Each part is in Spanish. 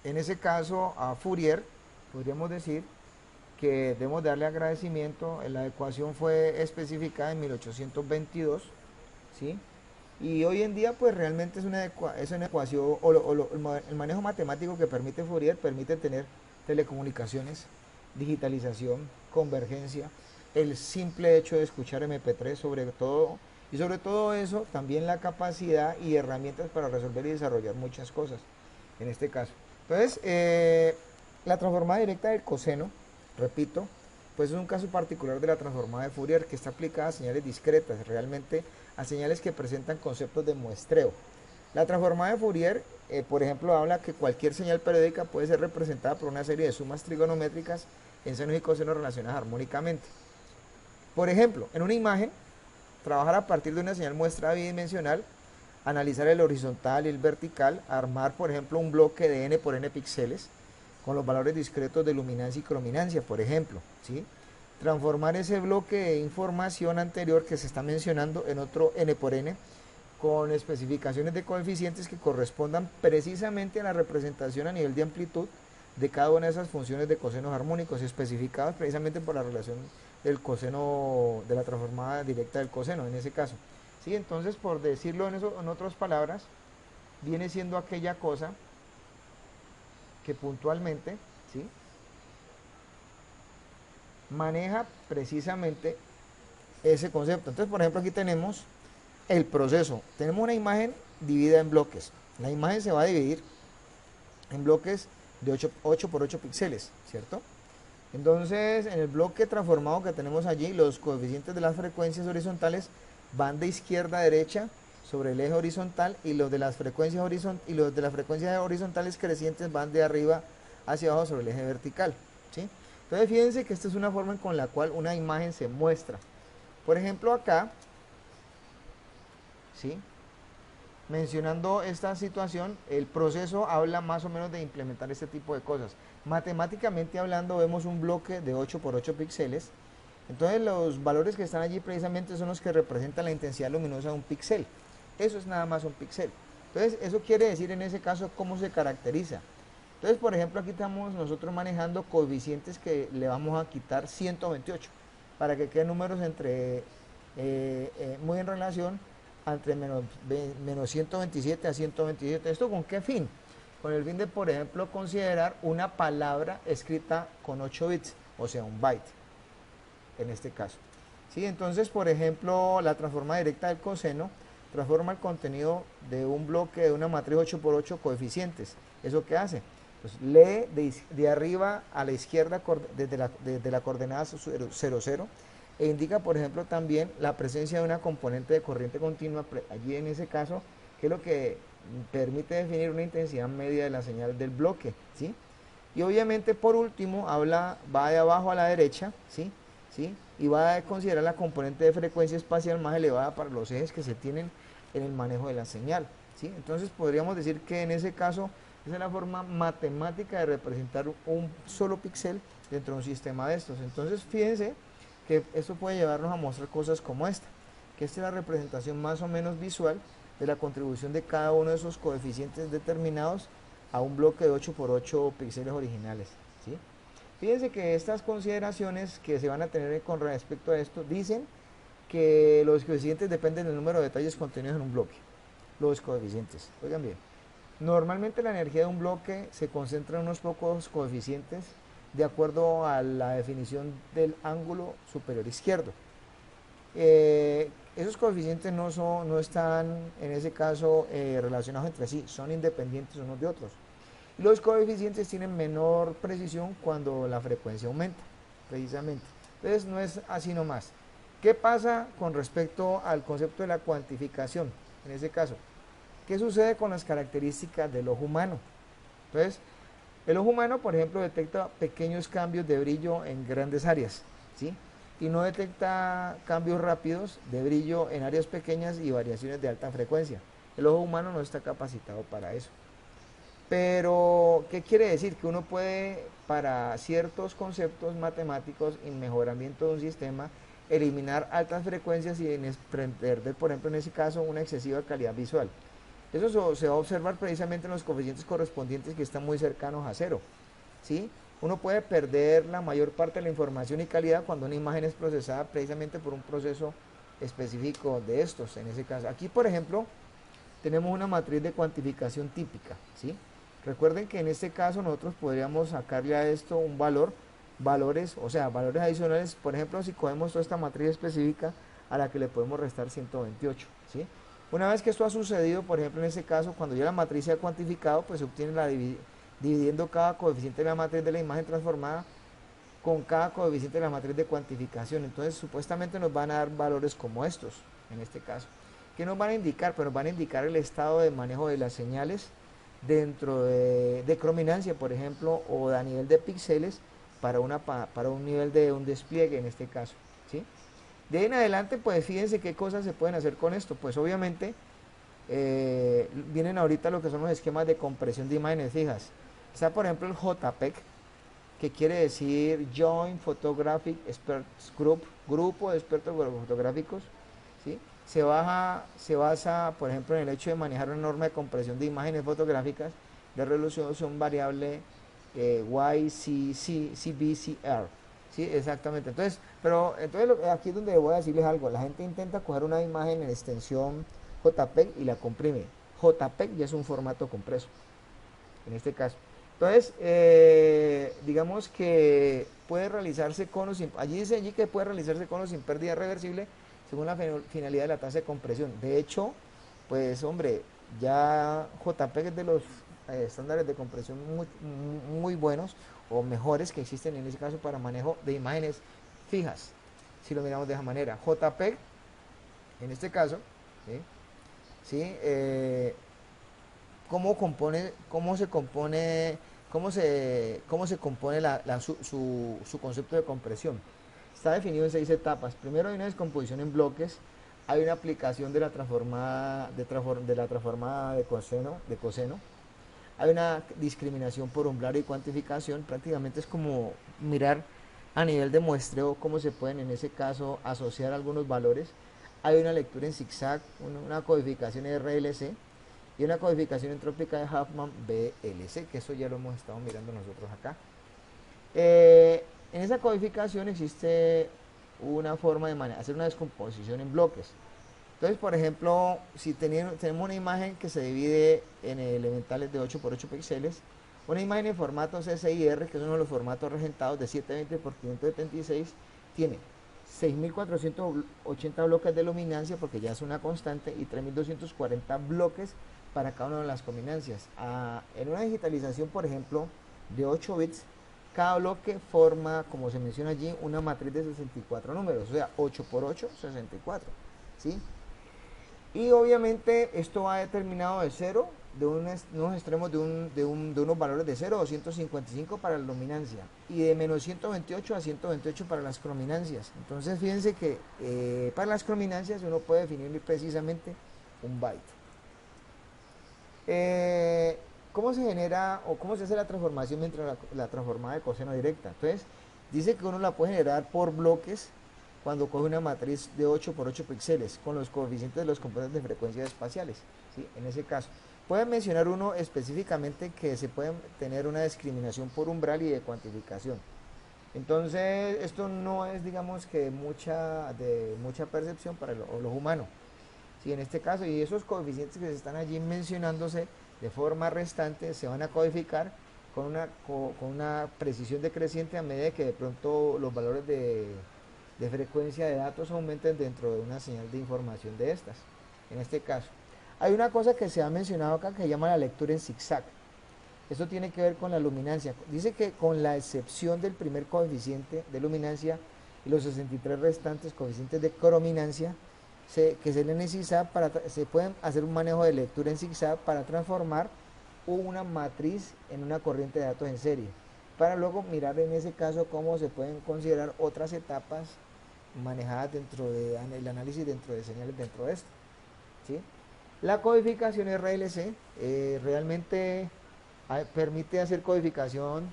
En ese caso, a Fourier, podríamos decir que debemos darle agradecimiento. La ecuación fue especificada en 1822, ¿sí? Y hoy en día, pues realmente es una ecuación, el manejo matemático que permite Fourier permite tener telecomunicaciones, digitalización, convergencia, el simple hecho de escuchar MP3 sobre todo, y sobre todo eso, también la capacidad y herramientas para resolver y desarrollar muchas cosas, en este caso. Entonces, la transformada directa del coseno, repito, pues es un caso particular de la transformada de Fourier que está aplicada a señales discretas, realmente a señales que presentan conceptos de muestreo. La transformada de Fourier, por ejemplo, habla que cualquier señal periódica puede ser representada por una serie de sumas trigonométricas en senos y cosenos relacionadas armónicamente. Por ejemplo, en una imagen, trabajar a partir de una señal muestra bidimensional, analizar el horizontal y el vertical, armar, por ejemplo, un bloque de n por n píxeles con los valores discretos de luminancia y crominancia, por ejemplo, ¿sí? Transformar ese bloque de información anterior que se está mencionando en otro n por n con especificaciones de coeficientes que correspondan precisamente a la representación a nivel de amplitud de cada una de esas funciones de cosenos armónicos especificadas precisamente por la relación del coseno de la transformada directa del coseno en ese caso. ¿Sí? Entonces, por decirlo en otras palabras, viene siendo aquella cosa que puntualmente, ¿sí?, maneja precisamente ese concepto. Entonces, por ejemplo, aquí tenemos el proceso. Tenemos una imagen dividida en bloques. La imagen se va a dividir en bloques de 8 por 8 píxeles, ¿cierto? Entonces, en el bloque transformado que tenemos allí, los coeficientes de las frecuencias horizontales van de izquierda a derecha sobre el eje horizontal y los de las frecuencias horizontales crecientes van de arriba hacia abajo sobre el eje vertical, ¿sí? Entonces, fíjense que esta es una forma con la cual una imagen se muestra. Por ejemplo, acá, ¿sí?, mencionando esta situación, el proceso habla más o menos de implementar este tipo de cosas. Matemáticamente hablando, vemos un bloque de 8 por 8 píxeles. Entonces, los valores que están allí precisamente son los que representan la intensidad luminosa de un píxel. Eso es nada más un píxel. Entonces, eso quiere decir en ese caso cómo se caracteriza. Entonces, por ejemplo, aquí estamos nosotros manejando coeficientes que le vamos a quitar 128 para que queden números muy en relación entre menos 127 a 127. ¿Esto con qué fin? Con el fin de, por ejemplo, considerar una palabra escrita con 8 bits, o sea, un byte, en este caso. ¿Sí? Entonces, por ejemplo, la transformada directa del coseno transforma el contenido de un bloque de una matriz 8 por 8 coeficientes. ¿Eso qué hace? Pues lee de arriba a la izquierda desde la coordenada 0, 0 e indica, por ejemplo, también la presencia de una componente de corriente continua, allí en ese caso, que es lo que permite definir una intensidad media de la señal del bloque, ¿sí? Y obviamente, por último, va de abajo a la derecha, ¿sí? ¿Sí? Y va a considerar la componente de frecuencia espacial más elevada para los ejes que se tienen en el manejo de la señal, ¿sí? Entonces, podríamos decir que en ese caso, esa es la forma matemática de representar un solo píxel dentro de un sistema de estos. Entonces, fíjense que esto puede llevarnos a mostrar cosas como esta, que esta es la representación más o menos visual de la contribución de cada uno de esos coeficientes determinados a un bloque de 8 por 8 píxeles originales, ¿sí? Fíjense que estas consideraciones que se van a tener con respecto a esto dicen que los coeficientes dependen del número de detalles contenidos en un bloque. Los coeficientes, oigan bien, normalmente la energía de un bloque se concentra en unos pocos coeficientes de acuerdo a la definición del ángulo superior izquierdo. Esos coeficientes no están en ese caso relacionados entre sí, son independientes unos de otros. Los coeficientes tienen menor precisión cuando la frecuencia aumenta, precisamente. Entonces no es así nomás. ¿Qué pasa con respecto al concepto de la cuantificación? En ese caso, ¿qué sucede con las características del ojo humano? Entonces, el ojo humano, por ejemplo, detecta pequeños cambios de brillo en grandes áreas, ¿sí? Y no detecta cambios rápidos de brillo en áreas pequeñas y variaciones de alta frecuencia. El ojo humano no está capacitado para eso. Pero, ¿qué quiere decir? Que uno puede, para ciertos conceptos matemáticos y mejoramiento de un sistema, eliminar altas frecuencias y perder, por ejemplo, en ese caso, una excesiva calidad visual. Eso se va a observar precisamente en los coeficientes correspondientes que están muy cercanos a cero, ¿sí? Uno puede perder la mayor parte de la información y calidad cuando una imagen es procesada precisamente por un proceso específico de estos, en ese caso. Aquí, por ejemplo, tenemos una matriz de cuantificación típica, ¿sí? Recuerden que en este caso nosotros podríamos sacarle a esto un valor, valores, o sea, valores adicionales. Por ejemplo, si cogemos toda esta matriz específica a la que le podemos restar 128, ¿sí? Una vez que esto ha sucedido, por ejemplo, en este caso, cuando ya la matriz se ha cuantificado, pues se obtiene dividiendo cada coeficiente de la matriz de la imagen transformada con cada coeficiente de la matriz de cuantificación. Entonces, supuestamente nos van a dar valores como estos, en este caso. ¿Qué nos van a indicar? Pues nos van a indicar el estado de manejo de las señales dentro de crominancia, por ejemplo, o a nivel de píxeles para un nivel de un despliegue, en este caso, ¿sí? De ahí en adelante, pues fíjense qué cosas se pueden hacer con esto. Pues obviamente vienen ahorita lo que son los esquemas de compresión de imágenes fijas. Está, por ejemplo, el JPEG, que quiere decir Joint Photographic Experts Group, grupo de expertos fotográficos, ¿sí? Se basa, por ejemplo, en el hecho de manejar una norma de compresión de imágenes fotográficas de resolución variable YCBCR, ¿sí? Exactamente. Entonces, aquí es donde voy a decirles algo. La gente intenta coger una imagen en extensión JPEG y la comprime. JPEG ya es un formato compreso, en este caso. Entonces, digamos que puede realizarse con o sin, allí dice allí que puede realizarse con o sin pérdida reversible según la finalidad de la tasa de compresión. De hecho, pues hombre, ya JPEG es de los estándares de compresión muy buenos o mejores que existen en este caso para manejo de imágenes fijas, si lo miramos de esa manera. JPEG, en este caso, ¿sí? ¿Sí? Cómo se compone su concepto de compresión. Está definido en 6 etapas. Primero hay una descomposición en bloques, hay una aplicación de la transformada de coseno, hay una discriminación por umbral y cuantificación. Prácticamente es como mirar a nivel de muestreo cómo se pueden en ese caso asociar algunos valores. Hay una lectura en zigzag, una codificación RLC y una codificación entrópica de Huffman BLC, que eso ya lo hemos estado mirando nosotros acá. En esa codificación existe una forma de hacer una descomposición en bloques. Entonces, por ejemplo, si tenemos una imagen que se divide en elementales de 8 por 8 píxeles, una imagen en formato CCIR, que es uno de los formatos regentados de 720 por 576, tiene 6.480 bloques de luminancia, porque ya es una constante, y 3.240 bloques para cada una de las combinancias. En una digitalización, por ejemplo, de 8 bits, cada bloque forma, como se menciona allí, una matriz de 64 números, o sea, 8 por 8, 64, ¿sí? Y obviamente esto va determinado de 0, de unos extremos de unos valores de 0 a 255 para la luminancia y de menos 128 a 128 para las crominancias. Entonces fíjense que para las crominancias uno puede definir precisamente un byte. ¿Cómo se genera o cómo se hace la transformación mientras la transformada de coseno directa? Entonces dice que uno la puede generar por bloques cuando coge una matriz de 8 por 8 píxeles con los coeficientes de los componentes de frecuencias espaciales, ¿sí? En ese caso pueden mencionar uno específicamente que se puede tener una discriminación por umbral y de cuantificación. Entonces esto no es, digamos, que de mucha percepción para los humanos, ¿sí? En este caso, y esos coeficientes que se están allí mencionándose de forma restante se van a codificar con una precisión decreciente a medida que de pronto los valores de frecuencia de datos aumenten dentro de una señal de información de estas. En este caso, hay una cosa que se ha mencionado acá que se llama la lectura en zigzag. Esto tiene que ver con la luminancia. Dice que con la excepción del primer coeficiente de luminancia y los 63 restantes coeficientes de crominancia que se necesita se pueden hacer un manejo de lectura en zigzag para transformar una matriz en una corriente de datos en serie, para luego mirar en ese caso cómo se pueden considerar otras etapas manejadas dentro del análisis dentro de señales dentro de esto, ¿sí? La codificación RLC realmente permite hacer codificación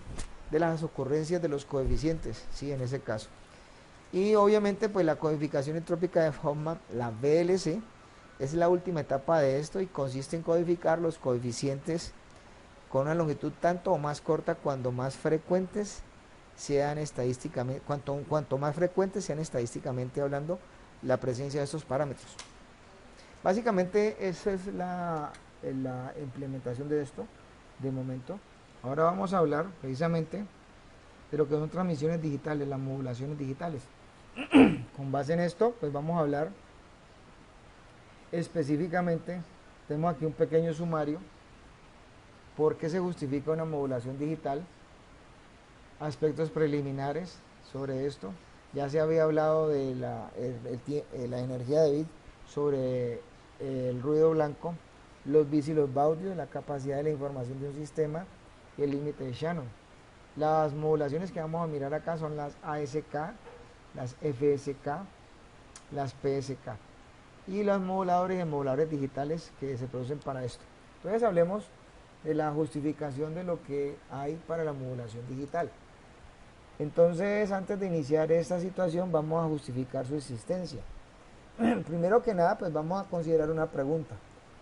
de las ocurrencias de los coeficientes, ¿sí? En ese caso. Y obviamente pues la codificación entrópica de Hoffman, la VLC, es la última etapa de esto y consiste en codificar los coeficientes con una longitud tanto o más corta cuando más frecuentes sean estadísticamente, cuanto más frecuentes sean estadísticamente hablando la presencia de estos parámetros. Básicamente esa es la implementación de esto de momento. Ahora vamos a hablar precisamente de lo que son transmisiones digitales, las modulaciones digitales. Con base en esto, pues vamos a hablar específicamente, tenemos aquí un pequeño sumario, por qué se justifica una modulación digital, aspectos preliminares sobre esto. Ya se había hablado de la energía de bit, sobre el ruido blanco, los bits y los baudios, la capacidad de la información de un sistema y el límite de Shannon. Las modulaciones que vamos a mirar acá son las ASK, las FSK, las PSK y los moduladores y emuladores digitales que se producen para esto. Entonces hablemos de la justificación de lo que hay para la modulación digital. Entonces, antes de iniciar esta situación, vamos a justificar su existencia. Primero que nada, pues vamos a considerar una pregunta.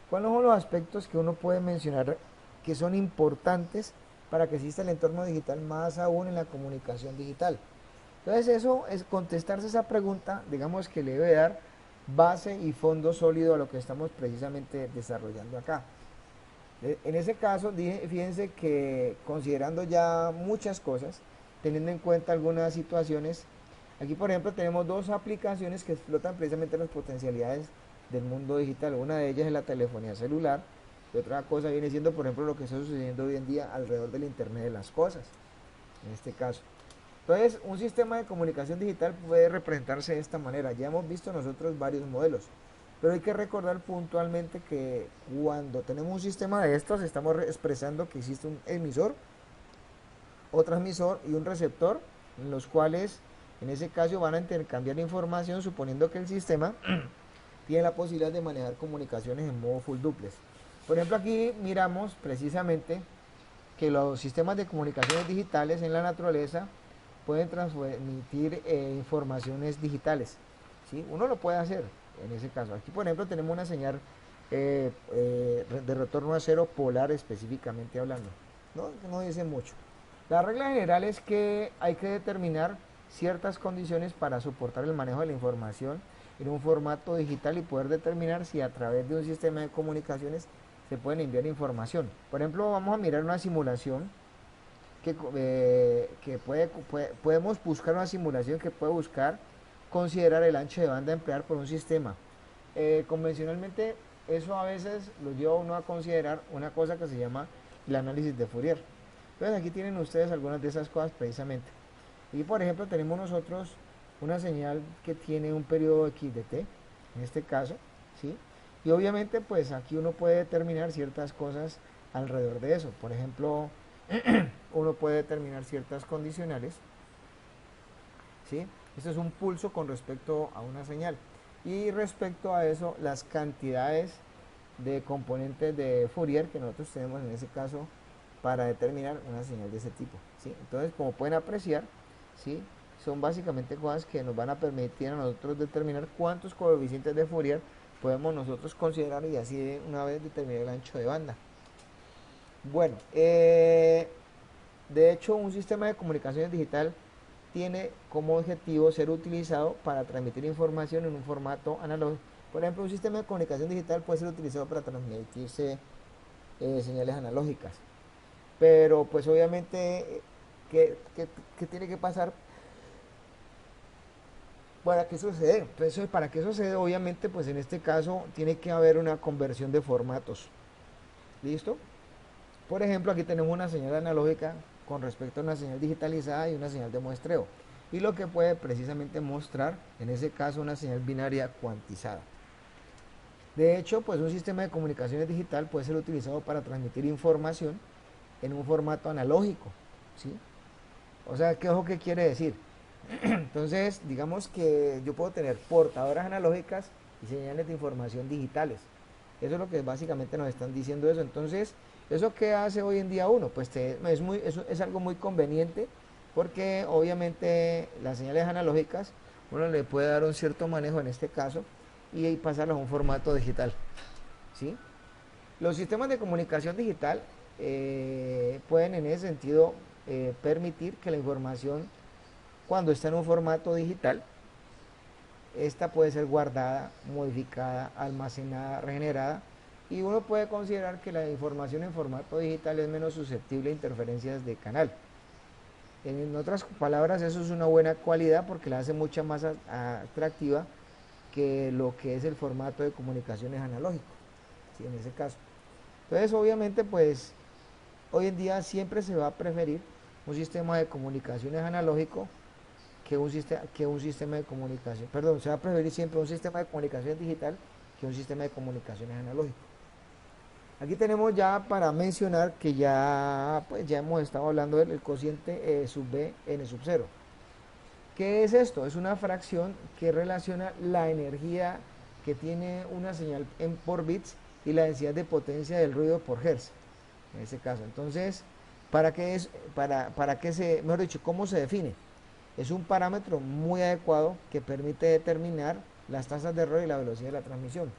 ¿Cuáles son los aspectos que uno puede mencionar que son importantes para que exista el entorno digital, más aún en la comunicación digital? Entonces, eso es contestarse esa pregunta, digamos que le debe dar base y fondo sólido a lo que estamos precisamente desarrollando acá. En ese caso, fíjense que considerando ya muchas cosas, teniendo en cuenta algunas situaciones, aquí por ejemplo tenemos dos aplicaciones que explotan precisamente las potencialidades del mundo digital. Una de ellas es la telefonía celular y otra cosa viene siendo por ejemplo lo que está sucediendo hoy en día alrededor del Internet de las cosas, en este caso. Entonces, un sistema de comunicación digital puede representarse de esta manera. Ya hemos visto nosotros varios modelos, pero hay que recordar puntualmente que cuando tenemos un sistema de estos, estamos expresando que existe un emisor o transmisor y un receptor, en los cuales en ese caso van a intercambiar información, suponiendo que el sistema tiene la posibilidad de manejar comunicaciones en modo full duplex. Por ejemplo, aquí miramos precisamente que los sistemas de comunicaciones digitales en la naturaleza pueden transmitir informaciones digitales, ¿sí? Uno lo puede hacer en ese caso. Aquí por ejemplo tenemos una señal de retorno a cero polar, específicamente hablando, no dice mucho. La regla general es que hay que determinar ciertas condiciones para soportar el manejo de la información en un formato digital y poder determinar si a través de un sistema de comunicaciones se pueden enviar información. Por ejemplo, vamos a mirar una simulación que podemos buscar una simulación que puede buscar considerar el ancho de banda a emplear por un sistema. Convencionalmente eso a veces lo lleva a uno a considerar una cosa que se llama el análisis de Fourier. Entonces aquí tienen ustedes algunas de esas cosas precisamente. Y por ejemplo tenemos nosotros una señal que tiene un periodo x de t, en este caso, ¿sí? Y obviamente pues aquí uno puede determinar ciertas cosas alrededor de eso. Por ejemplo, uno puede determinar ciertas condicionales, ¿sí? Esto es un pulso con respecto a una señal. Y respecto a eso, las cantidades de componentes de Fourier que nosotros tenemos en ese caso para determinar una señal de ese tipo, ¿sí? Entonces, como pueden apreciar, ¿sí? Son básicamente cosas que nos van a permitir a nosotros determinar cuántos coeficientes de Fourier podemos nosotros considerar y así de una vez determinar el ancho de banda. Bueno, de hecho un sistema de comunicaciones digital tiene como objetivo ser utilizado para transmitir información en un formato analógico. Por ejemplo, un sistema de comunicación digital puede ser utilizado para transmitirse señales analógicas. Pero pues obviamente, ¿qué tiene que pasar para que eso se dé? Entonces, para que eso se dé, obviamente, pues en este caso tiene que haber una conversión de formatos. ¿Listo? Por ejemplo, aquí tenemos una señal analógica con respecto a una señal digitalizada y una señal de muestreo. Y lo que puede precisamente mostrar, en ese caso, una señal binaria cuantizada. De hecho, pues un sistema de comunicaciones digital puede ser utilizado para transmitir información en un formato analógico, ¿sí? O sea, ¿qué ojo que quiere decir? Entonces, digamos que yo puedo tener portadoras analógicas y señales de información digitales. Eso es lo que básicamente nos están diciendo eso. Entonces, ¿eso qué hace hoy en día uno? Pues es algo muy conveniente porque obviamente las señales analógicas uno le puede dar un cierto manejo en este caso y pasarlos a un formato digital, ¿sí? Los sistemas de comunicación digital pueden en ese sentido permitir que la información, cuando está en un formato digital, esta puede ser guardada, modificada, almacenada, regenerada, y uno puede considerar que la información en formato digital es menos susceptible a interferencias de canal. En otras palabras, eso es una buena cualidad porque la hace mucho más atractiva que lo que es el formato de comunicaciones analógico, ¿sí? En ese caso. Entonces, obviamente, pues hoy en día siempre se va a preferir un sistema de comunicaciones analógico que un sistema de comunicación, perdón, se va a preferir siempre un sistema de comunicaciones digital que un sistema de comunicaciones analógico. Aquí tenemos ya para mencionar que ya, pues, ya hemos estado hablando del cociente E sub B n sub 0. ¿Qué es esto? Es una fracción que relaciona la energía que tiene una señal por bits y la densidad de potencia del ruido por hertz, en este caso. Entonces, ¿para qué es, para qué se, mejor dicho, cómo se define? Es un parámetro muy adecuado que permite determinar las tasas de error y la velocidad de la transmisión.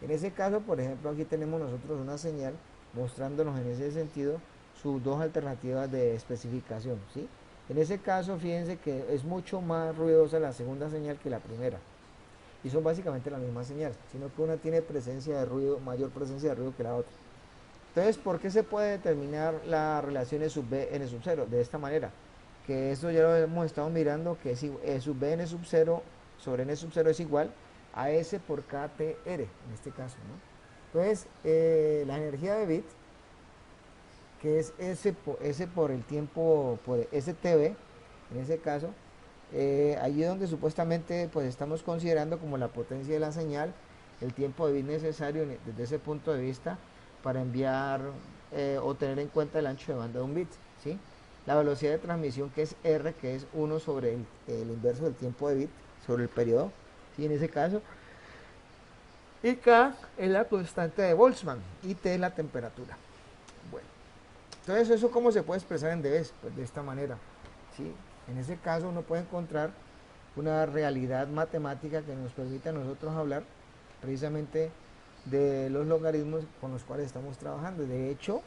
En ese caso, por ejemplo, aquí tenemos nosotros una señal mostrándonos en ese sentido sus dos alternativas de especificación, ¿sí? En ese caso, fíjense que es mucho más ruidosa la segunda señal que la primera. Y son básicamente la misma señal, sino que una tiene presencia de ruido, mayor presencia de ruido que la otra. Entonces, ¿por qué se puede determinar la relación E sub B, N sub 0? De esta manera, que esto ya lo hemos estado mirando, que es E sub B, N sub 0 sobre N sub 0 es igual a S por KTR, en este caso, ¿no? Entonces, la energía de bit, que es S por el tiempo, por STB, en ese caso, allí donde supuestamente pues estamos considerando como la potencia de la señal, el tiempo de bit necesario desde ese punto de vista para enviar o tener en cuenta el ancho de banda de un bit, ¿sí? La velocidad de transmisión, que es R, que es 1 sobre el inverso del tiempo de bit sobre el periodo, ¿sí? En ese caso, y K es la constante de Boltzmann y T es la temperatura. Bueno, entonces eso cómo se puede expresar en dB, pues de esta manera, ¿sí? En ese caso uno puede encontrar una realidad matemática que nos permite a nosotros hablar precisamente de los logaritmos con los cuales estamos trabajando. De hecho,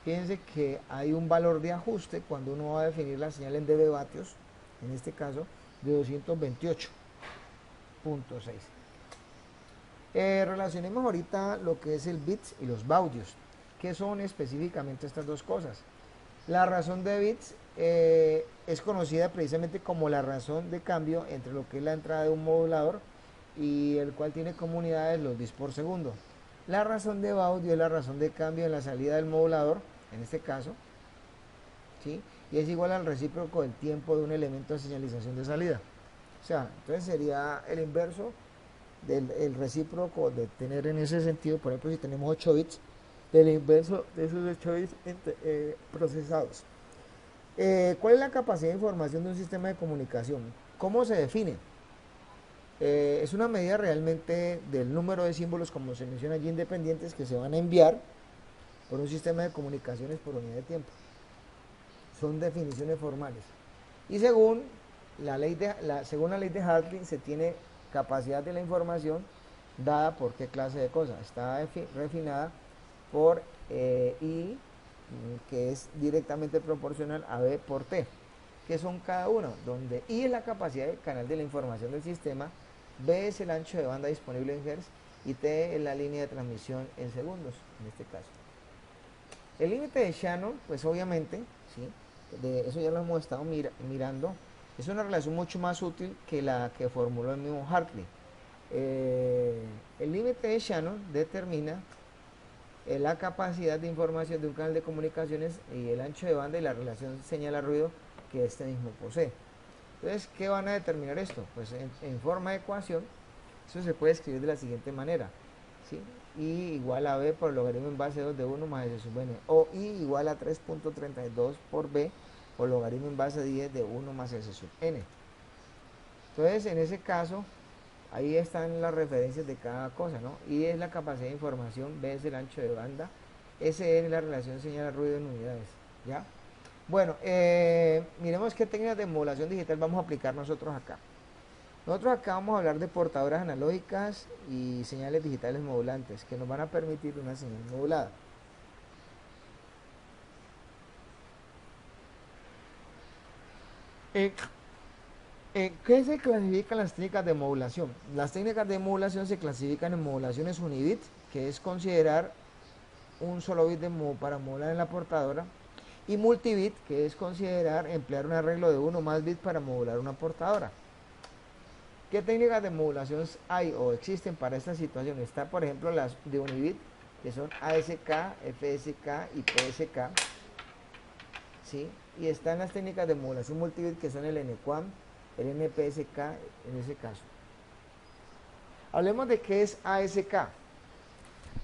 fíjense que hay un valor de ajuste cuando uno va a definir la señal en dB vatios, en este caso de 228.6. Relacionemos ahorita lo que es el bits y los baudios. ¿Qué son específicamente estas dos cosas? La razón de bits es conocida precisamente como la razón de cambio entre lo que es la entrada de un modulador y el cual tiene como unidades los bits por segundo. La razón de baudio es la razón de cambio en la salida del modulador, en este caso, ¿sí? Y es igual al recíproco del tiempo de un elemento de señalización de salida. O sea, entonces sería el inverso del recíproco de tener en ese sentido, por ejemplo, si tenemos 8 bits, del inverso de esos 8 bits procesados. ¿Cuál es la capacidad de información de un sistema de comunicación? ¿Cómo se define? Es una medida realmente del número de símbolos, como se menciona allí, independientes que se van a enviar por un sistema de comunicaciones por unidad de tiempo. Son definiciones formales. Y según según la ley de Hartley, se tiene capacidad de la información dada por qué clase de cosas. Está refinada por I, que es directamente proporcional a B por T, que son cada uno, donde I es la capacidad del canal de la información del sistema, B es el ancho de banda disponible en Hz y T es la línea de transmisión en segundos, en este caso. El límite de Shannon, pues obviamente, ¿sí? De eso ya lo hemos estado mirando, es una relación mucho más útil que la que formuló el mismo Hartley. El límite de Shannon determina la capacidad de información de un canal de comunicaciones y el ancho de banda y la relación señal-ruido que este mismo posee. Entonces, ¿qué van a determinar esto? Pues en forma de ecuación, eso se puede escribir de la siguiente manera, ¿sí? I igual a B por el logaritmo en base 2 de 1 más S sub n, o I igual a 3.32 por B por logaritmo en base 10 de 1 más S sub n. Entonces, en ese caso, ahí están las referencias de cada cosa, ¿no? I es la capacidad de información, B es el ancho de banda, SN es la relación señal-ruido en unidades, ¿ya? Bueno, miremos qué técnicas de modulación digital vamos a aplicar nosotros acá. Nosotros acá vamos a hablar de portadoras analógicas y señales digitales modulantes que nos van a permitir una señal modulada. ¿En qué se clasifican las técnicas de modulación? Las técnicas de modulación se clasifican en modulaciones unibit, que es considerar un solo bit para modular en la portadora, y multibit, que es considerar emplear un arreglo de uno o más bits para modular una portadora. ¿Qué técnicas de modulación hay o existen para esta situación? Está, por ejemplo, las de unibit, que son ASK, FSK y PSK, ¿sí? Y están las técnicas de modulación multibit, que son el NQAM, el NPSK en ese caso. Hablemos de qué es ASK.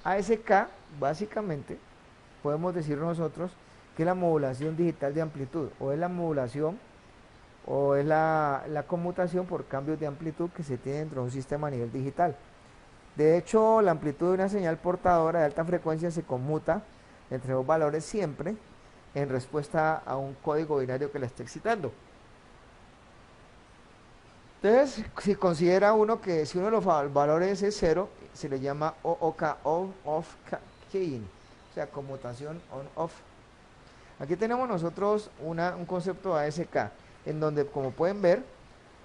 ASK, básicamente, podemos decir nosotros que es la modulación digital de amplitud, o es la modulación, o es la conmutación por cambios de amplitud que se tiene dentro de un sistema a nivel digital. De hecho, la amplitud de una señal portadora de alta frecuencia se conmuta entre dos valores siempre en respuesta a un código binario que la está excitando. Entonces, si considera uno que si uno de los valores es cero, se le llama OOK, on-off keying, o sea, conmutación on-off. Aquí tenemos nosotros un concepto ASK, en donde, como pueden ver,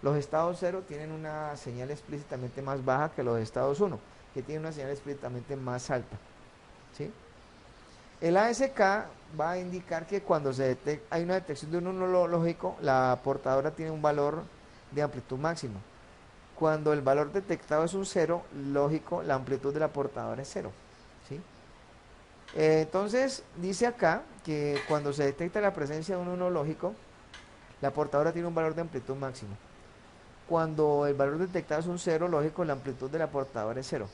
los estados 0 tienen una señal explícitamente más baja que los estados 1, que tienen una señal explícitamente más alta, ¿sí? El ASK va a indicar que cuando hay una detección de un 1 lógico, la portadora tiene un valor de amplitud máximo. Cuando el valor detectado es un 0 lógico, la amplitud de la portadora es 0, ¿sí? Entonces, dice acá que cuando se detecta la presencia de un 1 lógico, la portadora tiene un valor de amplitud máximo. Cuando el valor detectado es un 0 lógico, la amplitud de la portadora es 0.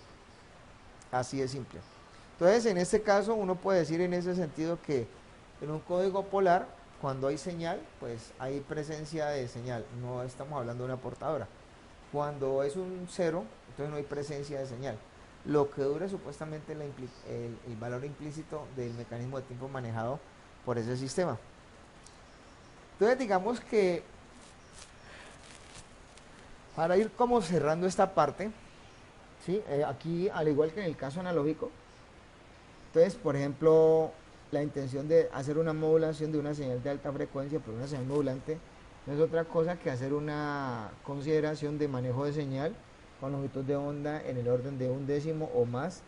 Así de simple. Entonces, en este caso, uno puede decir en ese sentido que en un código polar, cuando hay señal, pues hay presencia de señal. No estamos hablando de una portadora. Cuando es un 0, entonces no hay presencia de señal. Lo que dura supuestamente el valor implícito del mecanismo de tiempo manejado por ese sistema. Entonces, digamos que para ir como cerrando esta parte, ¿sí? Aquí, al igual que en el caso analógico, entonces, por ejemplo, la intención de hacer una modulación de una señal de alta frecuencia por una señal modulante no es otra cosa que hacer una consideración de manejo de señal con longitud de onda en el orden de un décimo o más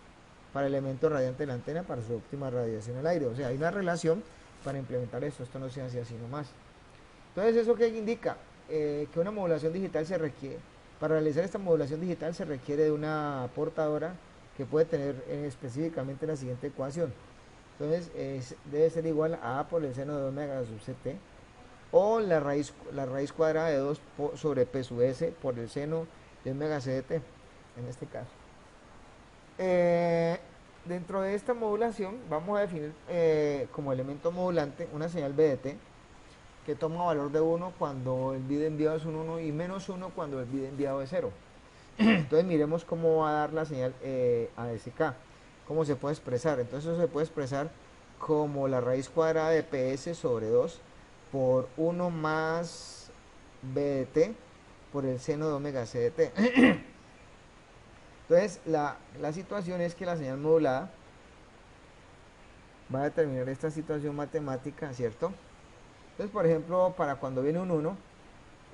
para elementos radiantes de la antena para su óptima radiación al aire. O sea, hay una relación para implementar esto no se hace así nomás. Entonces, ¿eso qué indica? Que una modulación digital se requiere, para realizar esta modulación digital se requiere de una portadora que puede tener específicamente la siguiente ecuación. Entonces, debe ser igual a A por el seno de 2 omega sub ct, o la raíz cuadrada de 2 sobre P sub S por el seno de omega c de t, en este caso. Dentro de esta modulación vamos a definir como elemento modulante una señal BDT que toma valor de 1 cuando el bit enviado es un 1 y menos 1 cuando el bit enviado es 0. Entonces miremos cómo va a dar la señal ASK, cómo se puede expresar. Entonces eso se puede expresar como la raíz cuadrada de PS sobre 2 por 1 más BDT por el seno de omega c de t. Entonces la situación es que la señal modulada va a determinar esta situación matemática, ¿cierto? Entonces, por ejemplo, para cuando viene un 1,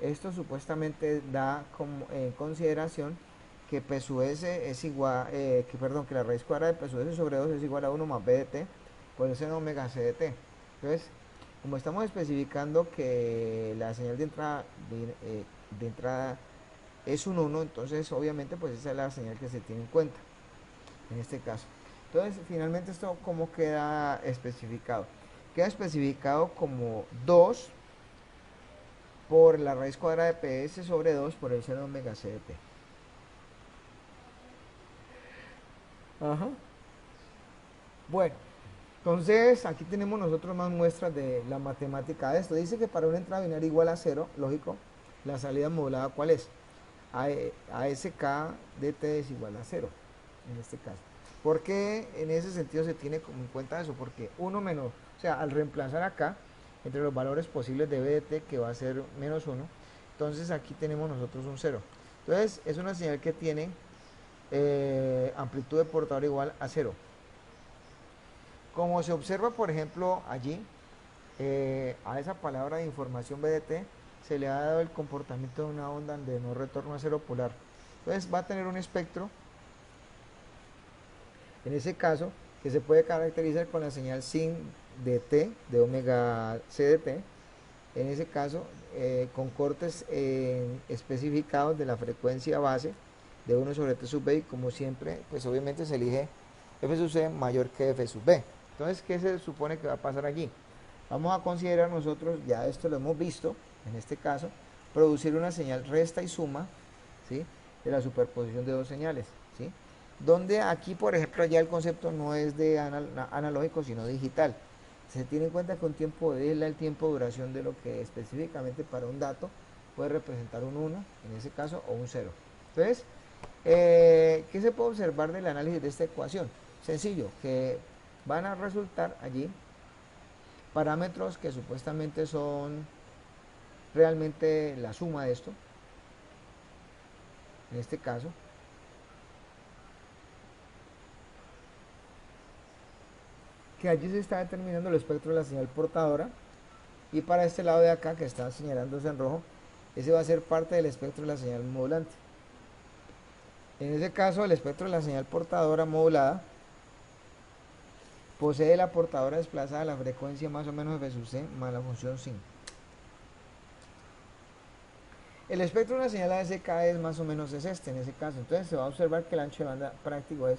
esto supuestamente da como en consideración que P sub S es igual, que la raíz cuadrada de P sub S sobre 2 es igual a 1 más B de t por el seno omega c de t. Entonces, como estamos especificando que la señal de entrada es un 1, entonces obviamente pues esa es la señal que se tiene en cuenta en este caso. Entonces, finalmente esto cómo queda especificado. Queda especificado como 2 por la raíz cuadrada de PS sobre 2 por el seno omega c de t. Ajá. Bueno, entonces aquí tenemos nosotros más muestras de la matemática de esto. Dice que para una entrada binaria igual a 0, lógico, la salida modulada, ¿cuál es? ASK dt es igual a 0, en este caso. ¿Por qué en ese sentido se tiene como en cuenta eso? Porque 1 menos, o sea, al reemplazar acá, entre los valores posibles de BDT, que va a ser menos 1, entonces aquí tenemos nosotros un 0. Entonces es una señal que tiene amplitud de portador igual a 0. Como se observa, por ejemplo, allí, a esa palabra de información BDT se le ha dado el comportamiento de una onda de no retorno a cero polar. Entonces va a tener un espectro, en ese caso, que se puede caracterizar con la señal sin dt de omega cdt, en ese caso con cortes especificados de la frecuencia base de 1 sobre t sub b, y como siempre, pues obviamente se elige f sub c mayor que f sub b. Entonces, ¿qué se supone que va a pasar allí? Vamos a considerar nosotros, ya esto lo hemos visto, en este caso, producir una señal resta y suma, ¿sí?, de la superposición de dos señales, ¿sí?, donde aquí, por ejemplo, ya el concepto no es de analógico, sino digital. Se tiene en cuenta que un tiempo es el tiempo de duración de lo que específicamente para un dato puede representar un 1, en ese caso, o un 0. Entonces, ¿qué se puede observar del análisis de esta ecuación? Sencillo, que van a resultar allí parámetros que supuestamente son realmente la suma de esto, en este caso, que allí se está determinando el espectro de la señal portadora, y para este lado de acá que está señalándose en rojo, ese va a ser parte del espectro de la señal modulante. En ese caso, el espectro de la señal portadora modulada posee la portadora desplazada a la frecuencia más o menos f sub c más la función sin. El espectro de una señal ASK es más o menos es este en ese caso. Entonces se va a observar que el ancho de banda práctico es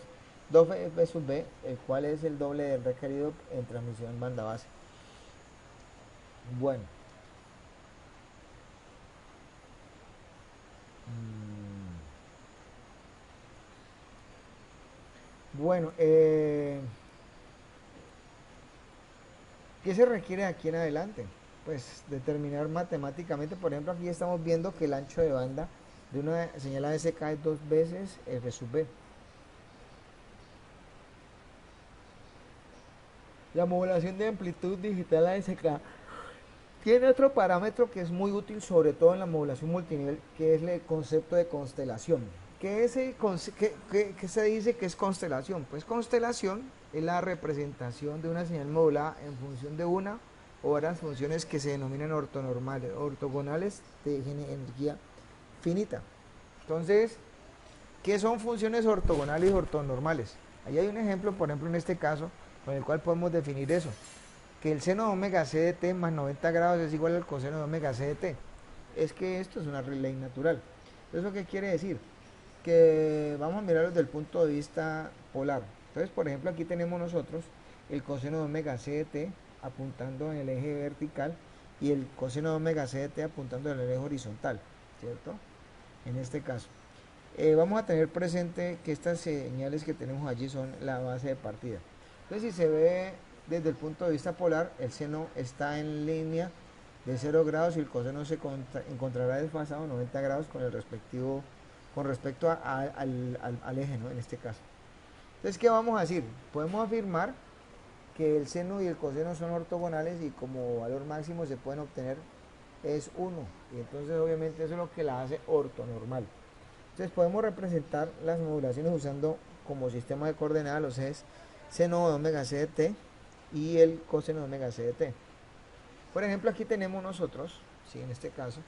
2f sub b, el cual es el doble del requerido en transmisión en banda base. Bueno. Bueno, ¿qué se requiere de aquí en adelante? Pues determinar matemáticamente, por ejemplo, aquí estamos viendo que el ancho de banda de una señal ASK es 2 veces f sub b. La modulación de amplitud digital ASK tiene otro parámetro que es muy útil, sobre todo en la modulación multinivel, que es el concepto de constelación. ¿Qué se dice que es constelación? Pues constelación es la representación de una señal modulada en función de una o varias funciones que se denominan ortogonales de energía finita. Entonces, ¿qué son funciones ortogonales y ortonormales? Ahí hay un ejemplo, por ejemplo, en este caso, con el cual podemos definir eso, que el seno de omega c de t más 90 grados es igual al coseno de omega c de t. Es que esto es una ley natural. ¿Eso qué quiere decir? Que vamos a mirarlo desde el punto de vista polar. Entonces, por ejemplo, aquí tenemos nosotros el coseno de omega c de t apuntando en el eje vertical y el coseno de omega c de t apuntando en el eje horizontal, ¿cierto? En este caso. Vamos a tener presente que estas señales que tenemos allí son la base de partida. Entonces, si se ve desde el punto de vista polar, el seno está en línea de 0 grados y el coseno se encontrará desfasado 90 grados con el respectivo, con respecto al eje, ¿no?, en este caso. Entonces, ¿qué vamos a decir? Podemos afirmar que el seno y el coseno son ortogonales y como valor máximo se pueden obtener es 1, y entonces obviamente eso es lo que la hace ortonormal. Entonces podemos representar las modulaciones usando como sistema de coordenadas los ejes seno de omega c de t y el coseno de omega c de t. Por ejemplo, aquí tenemos nosotros, ¿sí?, en este caso,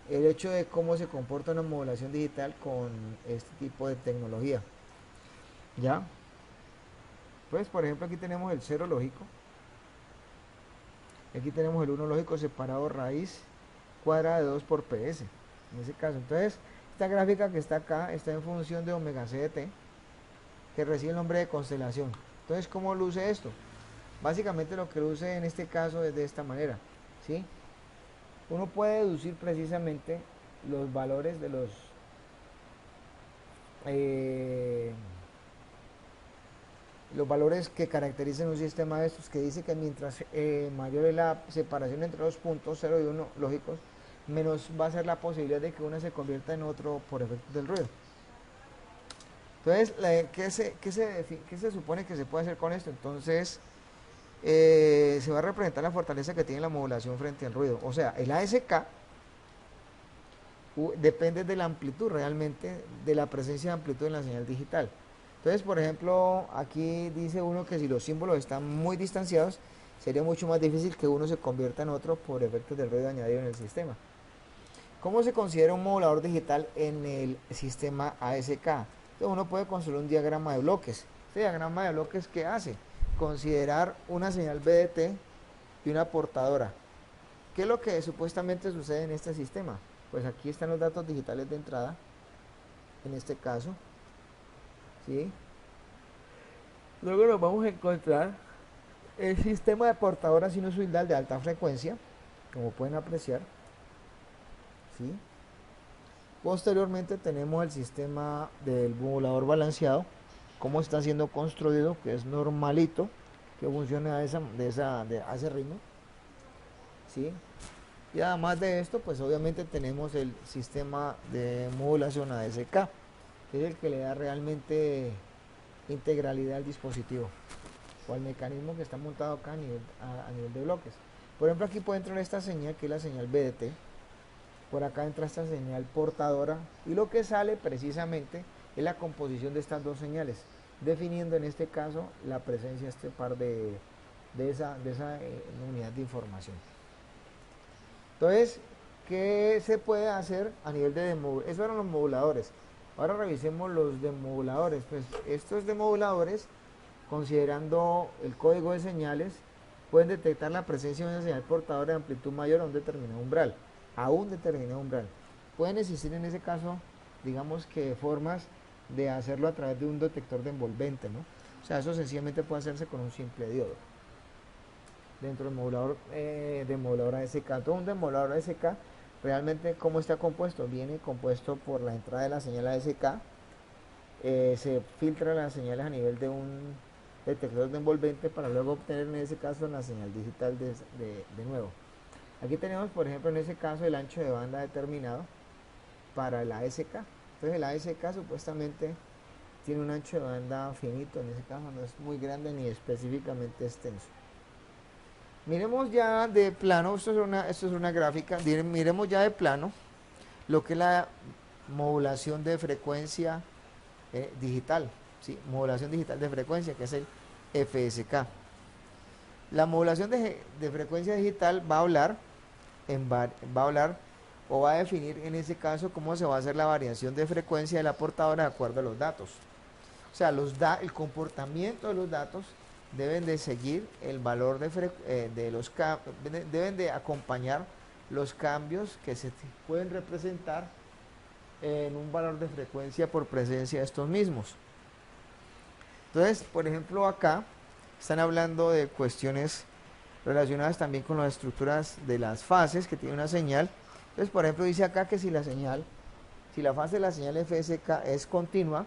el hecho de cómo se comporta una modulación digital con este tipo de tecnología. ¿Ya? Pues, por ejemplo, aquí tenemos el 0 lógico. Aquí tenemos el 1 lógico separado raíz cuadrada de 2 por ps. En ese caso, entonces, esta gráfica que está acá está en función de omega c de t, que recibe el nombre de constelación. Entonces, ¿cómo luce esto? Básicamente lo que luce en este caso es de esta manera, ¿sí? Uno puede deducir precisamente los valores de los valores que caracterizan un sistema de estos, que dice que mientras mayor es la separación entre los puntos 0 y 1 lógicos, menos va a ser la posibilidad de que uno se convierta en otro por efecto del ruido. Entonces, ¿qué se supone que se puede hacer con esto? Entonces, se va a representar la fortaleza que tiene la modulación frente al ruido. O sea, el ASK depende de la amplitud realmente, de la presencia de amplitud en la señal digital. Entonces, por ejemplo, aquí dice uno que si los símbolos están muy distanciados, sería mucho más difícil que uno se convierta en otro por efectos del ruido añadido en el sistema. ¿Cómo se considera un modulador digital en el sistema ASK? Entonces uno puede construir un diagrama de bloques. Este diagrama de bloques, ¿qué hace? Considerar una señal BDT y una portadora. ¿Qué es lo que supuestamente sucede en este sistema? Pues aquí están los datos digitales de entrada, en este caso, ¿sí? Luego nos vamos a encontrar el sistema de portadora sinusoidal de alta frecuencia, como pueden apreciar, ¿sí? Posteriormente tenemos el sistema del modulador balanceado, cómo está siendo construido, que es normalito, que funciona a ese ritmo, ¿sí? Y además de esto, pues obviamente tenemos el sistema de modulación ASK, que es el que le da realmente integralidad al dispositivo o al mecanismo que está montado acá a nivel de bloques. Por ejemplo, aquí puede entrar esta señal, que es la señal BDT. Por acá entra esta señal portadora y lo que sale precisamente es la composición de estas dos señales, definiendo en este caso la presencia de este par de esa unidad de información. Entonces, ¿qué se puede hacer a nivel de demoduladores? Esos eran los moduladores. Ahora revisemos los demoduladores. Pues estos demoduladores, considerando el código de señales, pueden detectar la presencia de una señal portadora de amplitud mayor a un determinado umbral. A un determinado umbral. Pueden existir en ese caso, digamos que formas de hacerlo a través de un detector de envolvente, ¿no? O sea, eso sencillamente puede hacerse con un simple diodo. Dentro del modulador ASK. Todo un demodulador ASK, realmente, ¿cómo está compuesto? Viene compuesto por la entrada de la señal ASK, se filtra las señales a nivel de un detector de envolvente para luego obtener en ese caso la señal digital de nuevo. Aquí tenemos, por ejemplo, en ese caso el ancho de banda determinado para el ASK. Entonces el ASK supuestamente tiene un ancho de banda finito, en ese caso no es muy grande ni específicamente extenso. Miremos ya de plano, esto es una gráfica, miremos ya de plano lo que es la modulación de frecuencia digital, ¿sí? Modulación digital de frecuencia, que es el FSK. La modulación de frecuencia digital va a hablar o va a definir en ese caso cómo se va a hacer la variación de frecuencia de la portadora de acuerdo a los datos. O sea, el comportamiento de los datos deben de seguir el valor deben de acompañar los cambios que se pueden representar en un valor de frecuencia por presencia de estos mismos. Entonces, por ejemplo, acá están hablando de cuestiones relacionadas también con las estructuras de las fases que tiene una señal. Entonces, por ejemplo, dice acá que si la fase de la señal FSK es continua,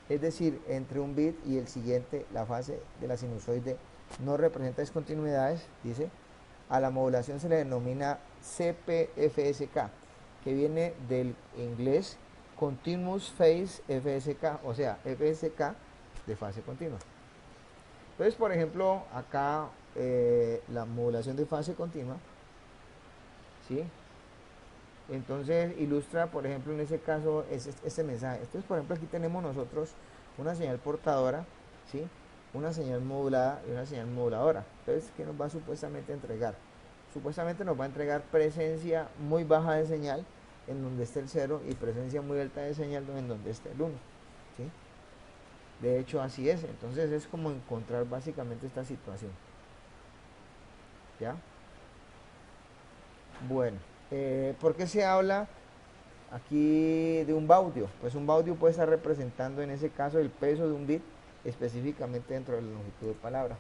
es decir, entre un bit y el siguiente, la fase de la sinusoide no representa discontinuidades, dice, a la modulación se le denomina CPFSK, que viene del inglés Continuous Phase FSK, o sea, FSK de fase continua. Entonces, por ejemplo, acá la modulación de fase continua, ¿sí? Entonces ilustra, por ejemplo, en ese caso, este mensaje. Entonces, por ejemplo, aquí tenemos nosotros una señal portadora, ¿sí? Una señal modulada y una señal moduladora. Entonces, ¿qué nos va supuestamente a entregar? Supuestamente nos va a entregar presencia muy baja de señal en donde esté el 0 y presencia muy alta de señal en donde esté el 1, ¿sí? De hecho, así es. Entonces, es como encontrar básicamente esta situación. ¿Ya? Bueno, ¿por qué se habla aquí de un baudio? Pues un baudio puede estar representando en ese caso el peso de un bit específicamente dentro de la longitud de palabra.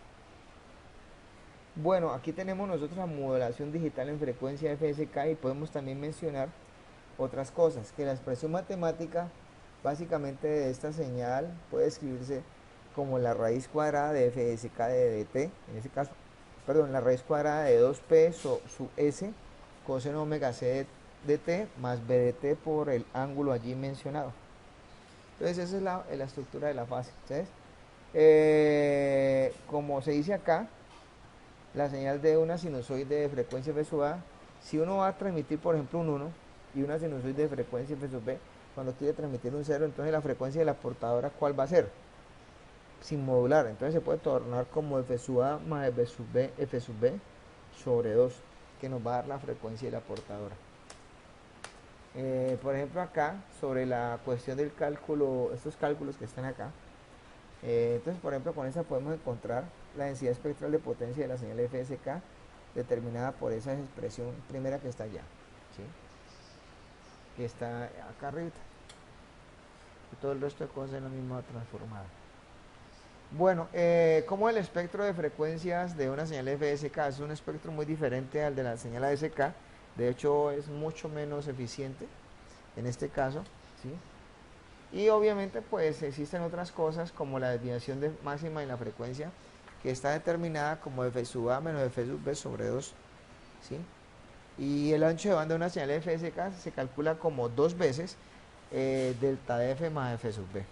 Bueno, aquí tenemos nosotros la modulación digital en frecuencia FSK y podemos también mencionar otras cosas, que la expresión matemática básicamente de esta señal puede escribirse como la raíz cuadrada de FSK de dt, en ese caso, perdón, la raíz cuadrada de 2p su s coseno omega c de t más bdt por el ángulo allí mencionado. Entonces esa es la estructura de la fase. ¿Sabes? Como se dice acá, la señal de una sinusoide de frecuencia f sub a, si uno va a transmitir por ejemplo un 1, y una sinusoide de frecuencia F sub B, cuando quiere transmitir un cero, entonces la frecuencia de la portadora, ¿cuál va a ser? Sin modular, entonces se puede tornar como F sub A más F sub B sobre 2, que nos va a dar la frecuencia de la portadora. Por ejemplo acá, sobre la cuestión del cálculo, estos cálculos que están acá, entonces por ejemplo con esa podemos encontrar la densidad espectral de potencia de la señal FSK determinada por esa expresión primera que está allá, ¿sí? Que está acá arriba, y todo el resto de cosas en la misma transformada. Bueno, como el espectro de frecuencias de una señal FSK es un espectro muy diferente al de la señal ASK, de hecho es mucho menos eficiente en este caso, ¿sí? Y obviamente pues existen otras cosas como la desviación máxima de la frecuencia, que está determinada como F sub A menos F sub B sobre 2, ¿sí? Y el ancho de banda de una señal FSK se calcula como 2 veces delta de F más F sub B.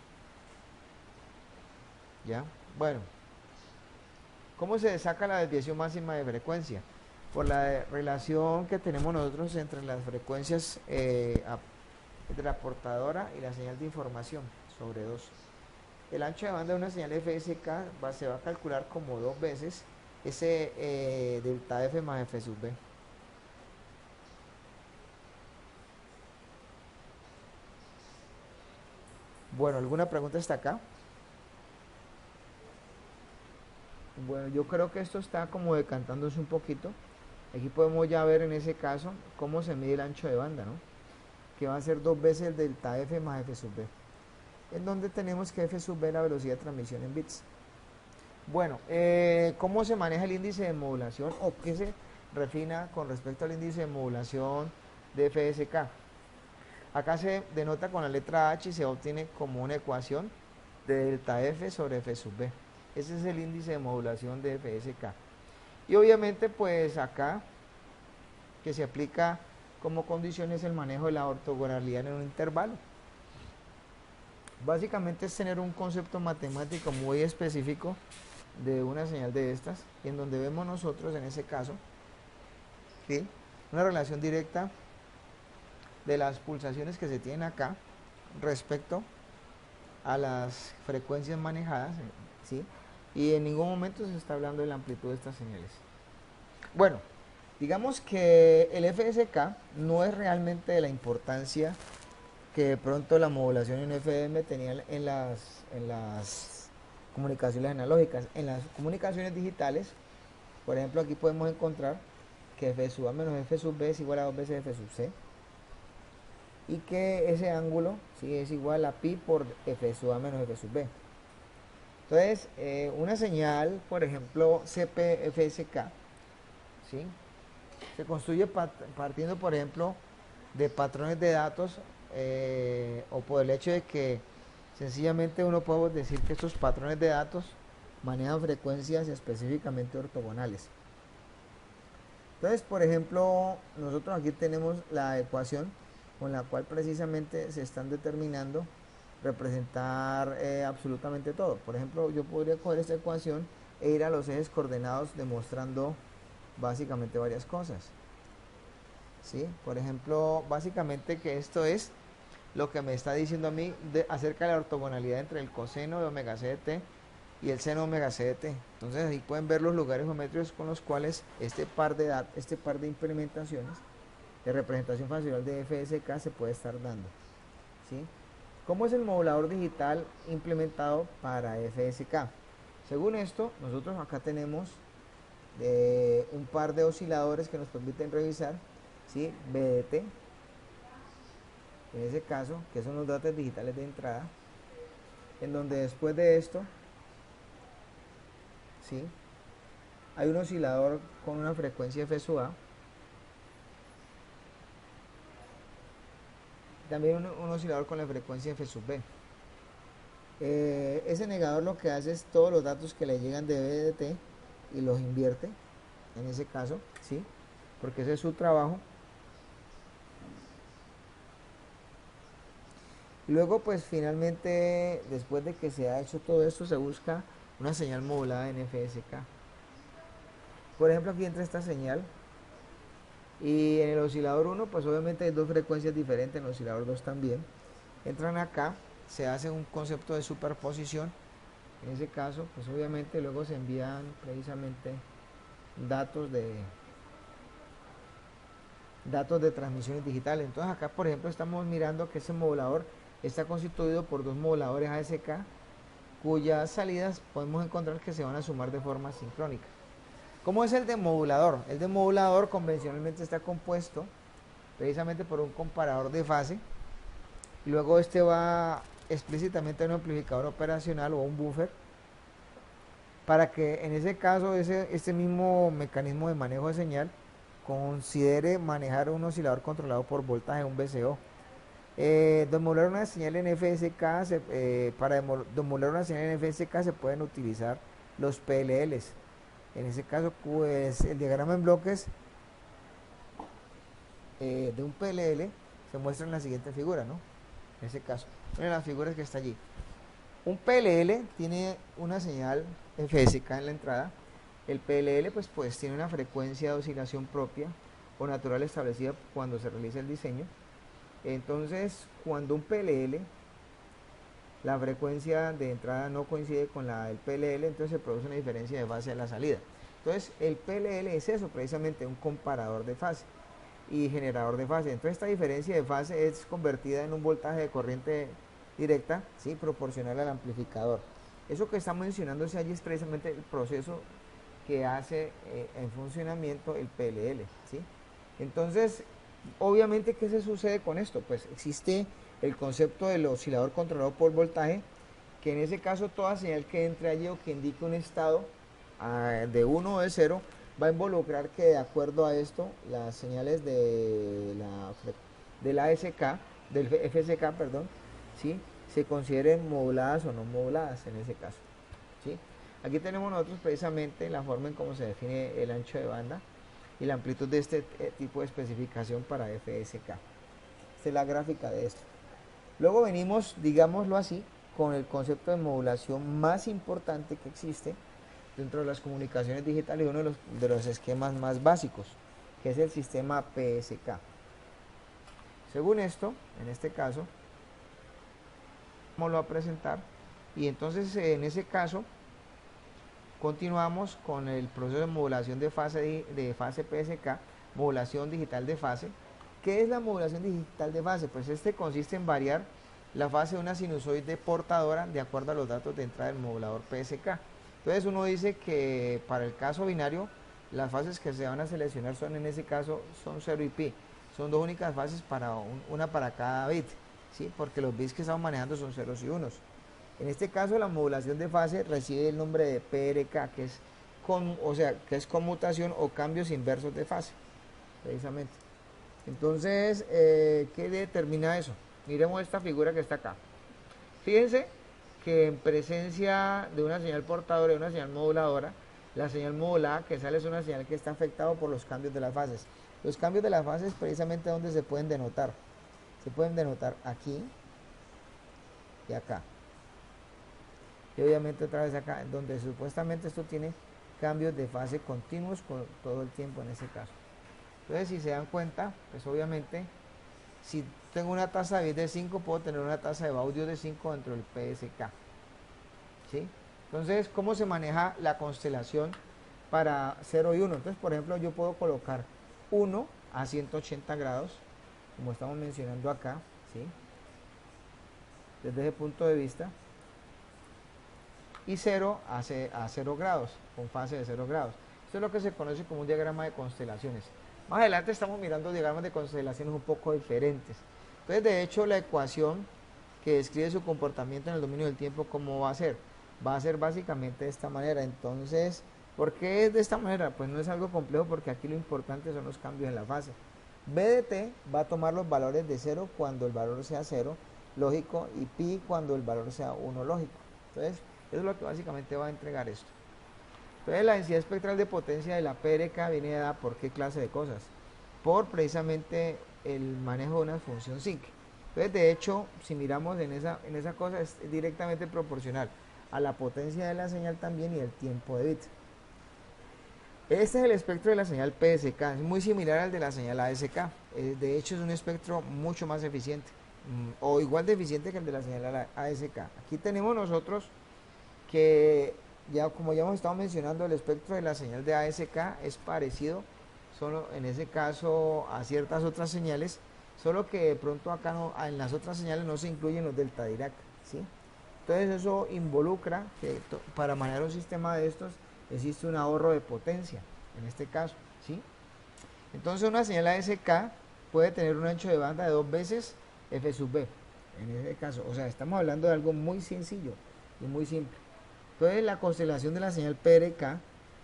¿Ya? Bueno, ¿cómo se saca la desviación máxima de frecuencia? Por la relación que tenemos nosotros entre las frecuencias de la portadora y la señal de información sobre 2. El ancho de banda de una señal FSK se va a calcular como 2 veces ese delta F más F sub B. Bueno, ¿alguna pregunta hasta acá? Bueno, yo creo que esto está como decantándose un poquito. Aquí podemos ya ver en ese caso cómo se mide el ancho de banda, ¿no? Que va a ser 2 veces el delta F más F sub B. En donde tenemos que F sub B es la velocidad de transmisión en bits. Bueno, ¿cómo se maneja el índice de modulación o qué se refina con respecto al índice de modulación de FSK? Acá se denota con la letra H y se obtiene como una ecuación de delta F sobre F sub B. Ese es el índice de modulación de FSK. Y obviamente pues acá que se aplica como condición es el manejo de la ortogonalidad en un intervalo. Básicamente es tener un concepto matemático muy específico de una señal de estas, en donde vemos nosotros en ese caso, ¿sí?, una relación directa de las pulsaciones que se tienen acá respecto a las frecuencias manejadas, ¿sí? Y en ningún momento se está hablando de la amplitud de estas señales. Bueno, digamos que el FSK no es realmente de la importancia que de pronto la modulación en FM tenía en las comunicaciones analógicas. En las comunicaciones digitales, por ejemplo, aquí podemos encontrar que F sub A menos F sub B es igual a 2 veces F sub C, y que ese ángulo, ¿sí?, es igual a pi por F sub A menos F sub B. Entonces, una señal, por ejemplo, CPFSK, ¿sí?, se construye partiendo, por ejemplo, de patrones de datos, o por el hecho de que sencillamente uno puede decir que estos patrones de datos manejan frecuencias específicamente ortogonales. Entonces, por ejemplo, nosotros aquí tenemos la ecuación con la cual precisamente se están determinando representar absolutamente todo. Por ejemplo, yo podría coger esta ecuación e ir a los ejes coordenados demostrando básicamente varias cosas, ¿sí? Por ejemplo, básicamente que esto es lo que me está diciendo a mí acerca de la ortogonalidad entre el coseno de omega c de t y el seno omega c de t. Entonces ahí pueden ver los lugares geométricos con los cuales este par de implementaciones de representación facial de FSK se puede estar dando, ¿sí? ¿Cómo es el modulador digital implementado para FSK? Según esto, nosotros acá tenemos un par de osciladores que nos permiten revisar, ¿sí?, BDT, en ese caso, que son los datos digitales de entrada, en donde después de esto, ¿sí?, hay un oscilador con una frecuencia F sub A, también un oscilador con la frecuencia F sub B. Ese negador lo que hace es todos los datos que le llegan de BDT y los invierte, en ese caso, ¿sí?, porque ese es su trabajo. Y luego, pues finalmente, después de que se ha hecho todo esto, se busca una señal modulada en FSK. Por ejemplo, aquí entra esta señal, Y en el oscilador 1 pues obviamente hay dos frecuencias diferentes, en el oscilador 2 también. Entran acá, se hace un concepto de superposición. En ese caso pues obviamente luego se envían precisamente datos de transmisiones digitales. Entonces acá por ejemplo estamos mirando que ese modulador está constituido por dos moduladores ASK cuyas salidas podemos encontrar que se van a sumar de forma sincrónica. ¿Cómo es el demodulador? El demodulador convencionalmente está compuesto precisamente por un comparador de fase y luego este va explícitamente a un amplificador operacional o un buffer para que en ese caso este mismo mecanismo de manejo de señal considere manejar un oscilador controlado por voltaje, un VCO. Demodular una señal en FSK, para demodular una señal en FSK se pueden utilizar los PLLs. En ese caso, pues el diagrama en bloques de un PLL se muestra en la siguiente figura, ¿no? En ese caso, miren las figuras que está allí. Un PLL tiene una señal FSK en la entrada. El PLL pues tiene una frecuencia de oscilación propia o natural establecida cuando se realiza el diseño. Entonces, cuando un PLL, la frecuencia de entrada no coincide con la del PLL, entonces se produce una diferencia de fase a la salida. Entonces, el PLL es eso, precisamente un comparador de fase y generador de fase. Entonces, esta diferencia de fase es convertida en un voltaje de corriente directa, ¿sí?, proporcional al amplificador. Eso que está mencionándose allí es precisamente el proceso que hace en funcionamiento el PLL, ¿sí? Entonces, obviamente, ¿qué se sucede con esto? Pues existe el concepto del oscilador controlado por voltaje, que en ese caso toda señal que entre allí o que indique un estado de 1 o de 0 va a involucrar que de acuerdo a esto las señales del ASK, del FSK, perdón, ¿sí?, se consideren moduladas o no moduladas en ese caso, ¿sí? Aquí tenemos nosotros precisamente la forma en cómo se define el ancho de banda y la amplitud de este tipo de especificación para FSK. Esta es la gráfica de esto. Luego venimos, digámoslo así, con el concepto de modulación más importante que existe dentro de las comunicaciones digitales y uno de los esquemas más básicos, que es el sistema PSK. Según esto, en este caso, vamos a presentar y entonces en ese caso continuamos con el proceso de modulación de fase PSK, modulación digital de fase. ¿Qué es la modulación digital de fase? Pues este consiste en variar la fase de una sinusoide portadora de acuerdo a los datos de entrada del modulador PSK. Entonces uno dice que para el caso binario, las fases que se van a seleccionar son, en ese caso, son 0 y pi. Son dos únicas fases, una para cada bit, ¿sí?, porque los bits que estamos manejando son ceros y unos. En este caso la modulación de fase recibe el nombre de PRK, que es conmutación o cambios inversos de fase, precisamente. Entonces, ¿qué determina eso? Miremos esta figura que está acá. Fíjense que en presencia de una señal portadora y una señal moduladora, la señal modulada que sale es una señal que está afectada por los cambios de las fases. Los cambios de las fases precisamente donde se pueden denotar. Se pueden denotar aquí y acá. Y obviamente otra vez acá, donde supuestamente esto tiene cambios de fase continuos todo el tiempo en ese caso. Entonces, si se dan cuenta, pues obviamente, si tengo una tasa de bit de 5, puedo tener una tasa de audio de 5 dentro del PSK, ¿sí? Entonces, ¿cómo se maneja la constelación para 0 y 1? Entonces, por ejemplo, yo puedo colocar 1 a 180 grados, como estamos mencionando acá, ¿sí?, desde ese punto de vista, y 0 a 0 grados, con fase de 0 grados. Esto es lo que se conoce como un diagrama de constelaciones. Más adelante estamos mirando diagramas de constelaciones un poco diferentes. Entonces, de hecho, la ecuación que describe su comportamiento en el dominio del tiempo, ¿cómo va a ser? Va a ser básicamente de esta manera. Entonces, ¿por qué es de esta manera? Pues no es algo complejo, porque aquí lo importante son los cambios en la fase. B de t va a tomar los valores de 0 cuando el valor sea 0, lógico, y pi cuando el valor sea 1, lógico. Entonces, eso es lo que básicamente va a entregar esto. Entonces, la densidad espectral de potencia de la PRK viene dada por qué clase de cosas. Por precisamente el manejo de una función sinc. Entonces, de hecho, si miramos en esa cosa, es directamente proporcional a la potencia de la señal también y el tiempo de bit. Este es el espectro de la señal PSK, es muy similar al de la señal ASK. De hecho, es un espectro mucho más eficiente, o igual de eficiente que el de la señal ASK. Aquí tenemos nosotros que, ya como ya hemos estado mencionando, el espectro de la señal de ASK es parecido, solo en ese caso a ciertas otras señales, solo que de pronto acá no, en las otras señales no se incluyen los delta Dirac, ¿sí? Entonces eso involucra que para manejar un sistema de estos existe un ahorro de potencia, en este caso, ¿sí? Entonces una señal ASK puede tener un ancho de banda de 2 veces f sub b, en ese caso. O sea, estamos hablando de algo muy sencillo y muy simple. Entonces la constelación de la señal PRK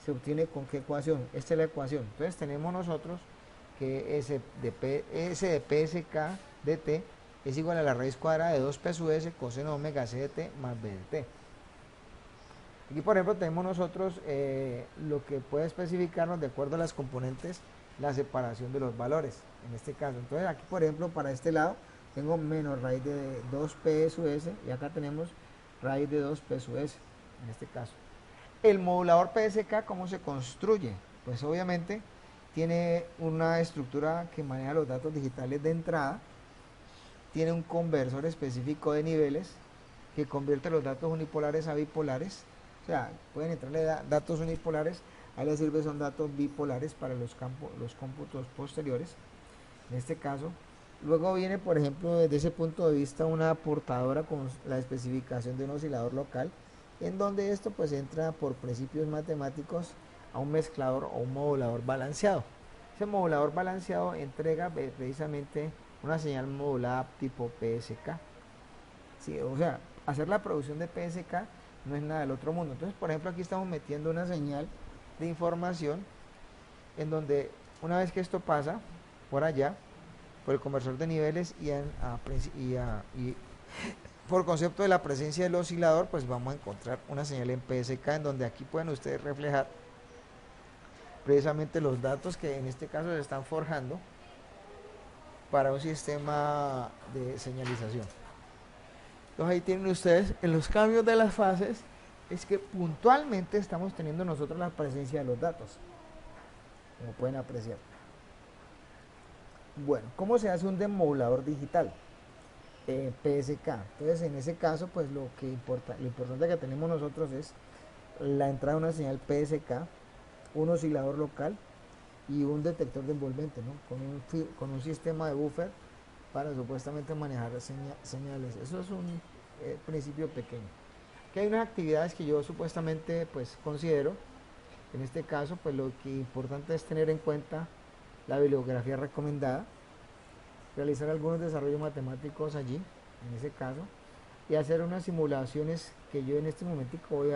se obtiene con qué ecuación. Esta es la ecuación. Entonces tenemos nosotros que S de PSK de t es igual a la raíz cuadrada de 2p sub s coseno omega c de t más b de t. Aquí, por ejemplo, tenemos nosotros lo que puede especificarnos de acuerdo a las componentes la separación de los valores, en este caso. Entonces, aquí, por ejemplo, para este lado, tengo menos raíz de 2p sub s y acá tenemos raíz de 2p sub s, en este caso. El modulador PSK, ¿cómo se construye? Pues obviamente tiene una estructura que maneja los datos digitales de entrada, tiene un conversor específico de niveles que convierte los datos unipolares a bipolares. O sea, pueden entrarle datos unipolares, ahí les sirve son datos bipolares para los cómputos posteriores, en este caso. Luego viene, por ejemplo, desde ese punto de vista, una portadora con la especificación de un oscilador local, en donde esto pues entra por principios matemáticos a un mezclador o un modulador balanceado. Ese modulador balanceado entrega precisamente una señal modulada tipo PSK. Sí, o sea, hacer la producción de PSK no es nada del otro mundo. Entonces, por ejemplo, aquí estamos metiendo una señal de información en donde una vez que esto pasa por allá, por el conversor de niveles y por concepto de la presencia del oscilador, pues vamos a encontrar una señal en PSK en donde aquí pueden ustedes reflejar precisamente los datos que en este caso se están forjando para un sistema de señalización. Entonces ahí tienen ustedes en los cambios de las fases, es que puntualmente estamos teniendo nosotros la presencia de los datos, como pueden apreciar. Bueno, ¿cómo se hace un demodulador digital? PSK. Entonces en ese caso, pues lo importante que tenemos nosotros es la entrada de una señal PSK, un oscilador local y un detector de envolvente, ¿no? Con un sistema de buffer para supuestamente manejar señales. Eso es un principio pequeño. Que hay unas actividades que yo supuestamente pues considero, en este caso pues lo que importante es tener en cuenta la bibliografía recomendada, realizar algunos desarrollos matemáticos allí, en ese caso, y hacer unas simulaciones que yo en este momentico voy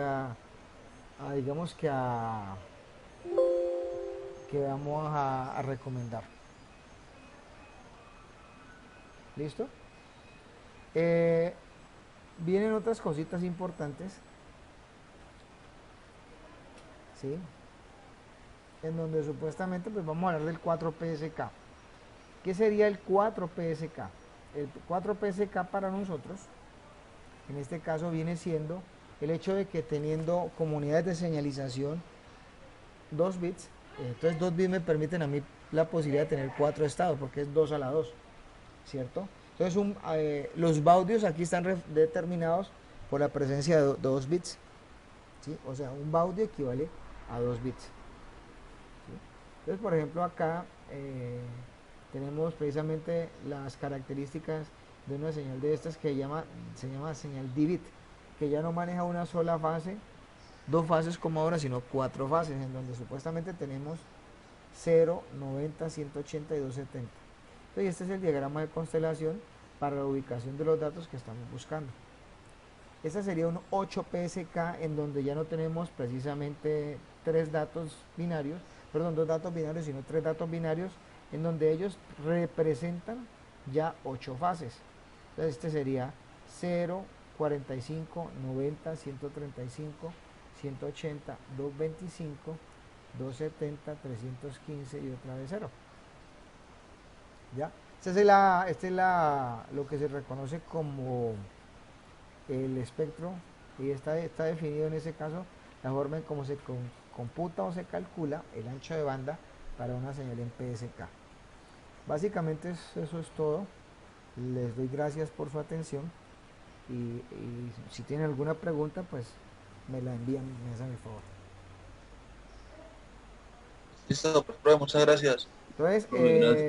digamos que vamos a recomendar. ¿Listo? Vienen otras cositas importantes, ¿sí? En donde supuestamente pues vamos a hablar del 4PSK. ¿Qué sería el 4PSK? El 4PSK para nosotros, en este caso viene siendo el hecho de que teniendo comunidades de señalización 2 bits, entonces 2 bits me permiten a mí la posibilidad de tener 4 estados, porque es 2 a la 2, ¿cierto? Entonces los baudios aquí están determinados por la presencia de 2 bits, ¿sí? O sea, un baudio equivale a 2 bits, ¿sí? Entonces, por ejemplo, acá tenemos precisamente las características de una señal de estas que se llama señal D-bit, que ya no maneja una sola fase, 2 fases como ahora, sino 4 fases, en donde supuestamente tenemos 0, 90, 180 y 270. Entonces este es el diagrama de constelación para la ubicación de los datos que estamos buscando. Este sería un 8PSK en donde ya no tenemos precisamente 2 datos binarios, sino 3 datos binarios, en donde ellos representan ya 8 fases. Entonces este sería 0, 45, 90, 135, 180, 225, 270, 315 y otra vez 0. ¿Ya? Este es lo que se reconoce como el espectro, y está definido en ese caso la forma en cómo se computa o se calcula el ancho de banda para una señal en PSK. Básicamente eso es todo. Les doy gracias por su atención y si tienen alguna pregunta, pues me la envían, me hacen el favor. Listo, pues, profe, muchas gracias. Entonces, Muy gracias.